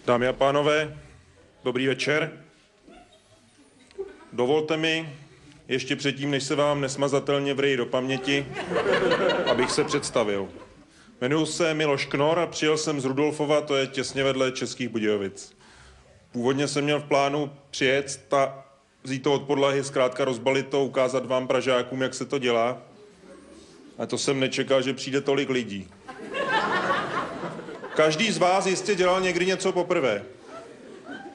Dámy a pánové, dobrý večer. Dovolte mi, ještě předtím, než se vám nesmazatelně vryji do paměti, abych se představil. Jmenuji se Miloš Knor a přijel jsem z Rudolfova, to je těsně vedle Českých Budějovic. Původně jsem měl v plánu přijet a vzít to od podlahy, zkrátka rozbalit to, ukázat vám Pražákům, jak se to dělá. A to jsem nečekal, že přijde tolik lidí. Každý z vás jistě dělal někdy něco poprvé.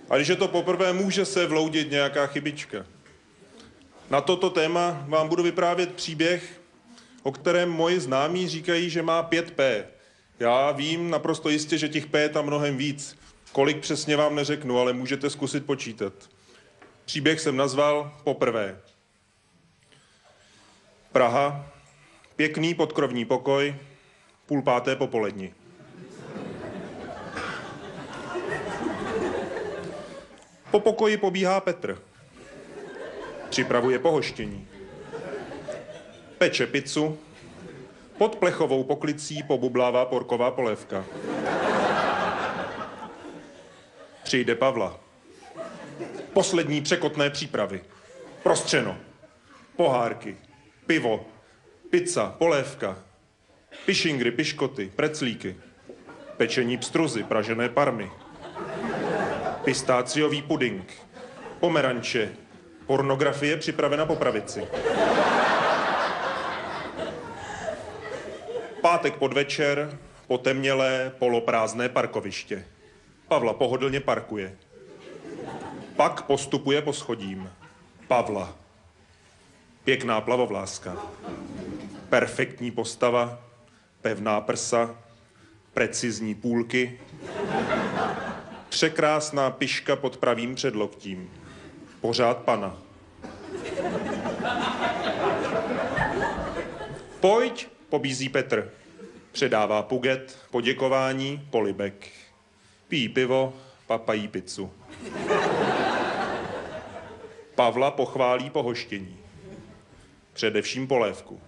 A když je to poprvé, může se vloudit nějaká chybička. Na toto téma vám budu vyprávět příběh, o kterém moji známí říkají, že má 5 P. Já vím naprosto jistě, že těch P je tam mnohem víc. Kolik přesně vám neřeknu, ale můžete zkusit počítat. Příběh jsem nazval Poprvé. Praha, pěkný podkrovní pokoj, 4:30 popolední. Po pokoji pobíhá Petr. Připravuje pohoštění. Peče pizzu. Pod plechovou poklicí pobublává porková polévka. Přijde Pavla. Poslední překotné přípravy. Prostřeno. Pohárky. Pivo. Pizza. Polévka. Pišingry, piškoty. Preclíky. Pečení pstruzy. Pražené parmy. Pistáciový puding. Pomeranče. Pornografie připravena po pravici. Pátek podvečer, potemnělé, poloprázdné parkoviště. Pavla pohodlně parkuje. Pak postupuje po schodím. Pavla. Pěkná plavovláska. Perfektní postava, pevná prsa, precizní půlky. Překrásná piška pod pravým předloktím. Pořád pana. Pojď, pobízí Petr. Předává puget, poděkování, polibek. Pijí pivo, papají pizzu. Pavla pochválí pohoštění. Především polévku.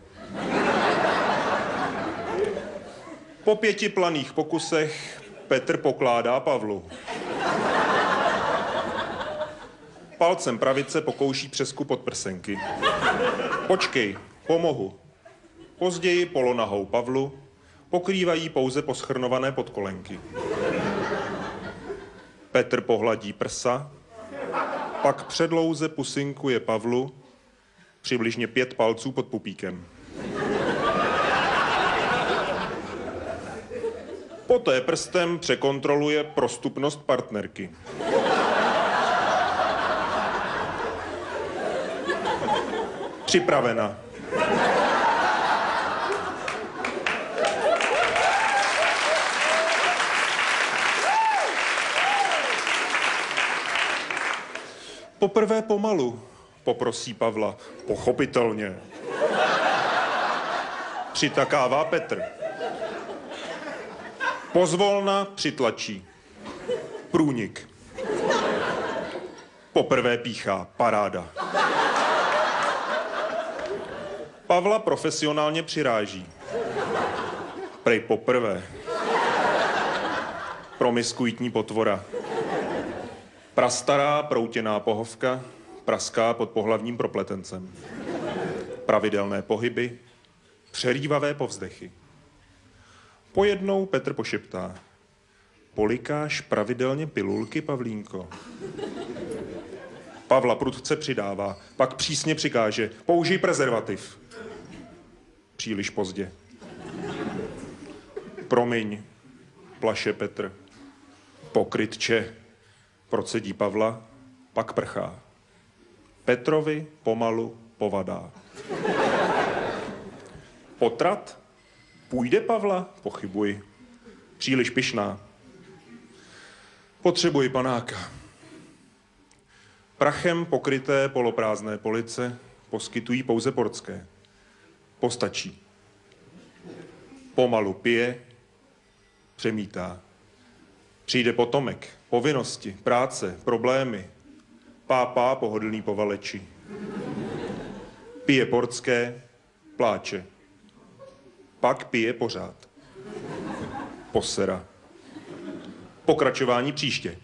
Po 5 planých pokusech Petr pokládá Pavlu. Palcem pravice pokouší přesku podprsenky. Počkej, pomohu. Později polonahou Pavlu pokrývají pouze poschrnované podkolenky. Petr pohladí prsa, pak předlouze pusinkuje Pavlu, přibližně 5 palců pod pupíkem. Poté prstem překontroluje prostupnost partnerky. Připravena. Poprvé pomalu, poprosí Pavla. Pochopitelně. Přitakává Petr. Pozvolna přitlačí. Průnik. Poprvé píchá. Paráda. Pavla profesionálně přiráží. Prej poprvé. Promiskuitní potvora. Prastará proutěná pohovka praská pod pohlavním propletencem. Pravidelné pohyby, přerývavé povzdechy. Pojednou Petr pošeptá. Polikáš pravidelně pilulky, Pavlínko? Pavla prudce přidává, pak přísně přikáže. Použij prezervativ. Příliš pozdě. Promiň, plaše Petr. Pokrytče, procedí Pavla, pak prchá. Petrovi pomalu povadá. Potrat? Půjde, Pavla? Pochybuji. Příliš pyšná. Potřebuji panáka. Prachem pokryté poloprázdné police poskytují pouze portské. Postačí. Pomalu pije, přemítá. Přijde potomek, povinnosti, práce, problémy. Pápá pohodlný povaleči. Pije portské, pláče. Pak pije pořád. Posera. pokračování příště.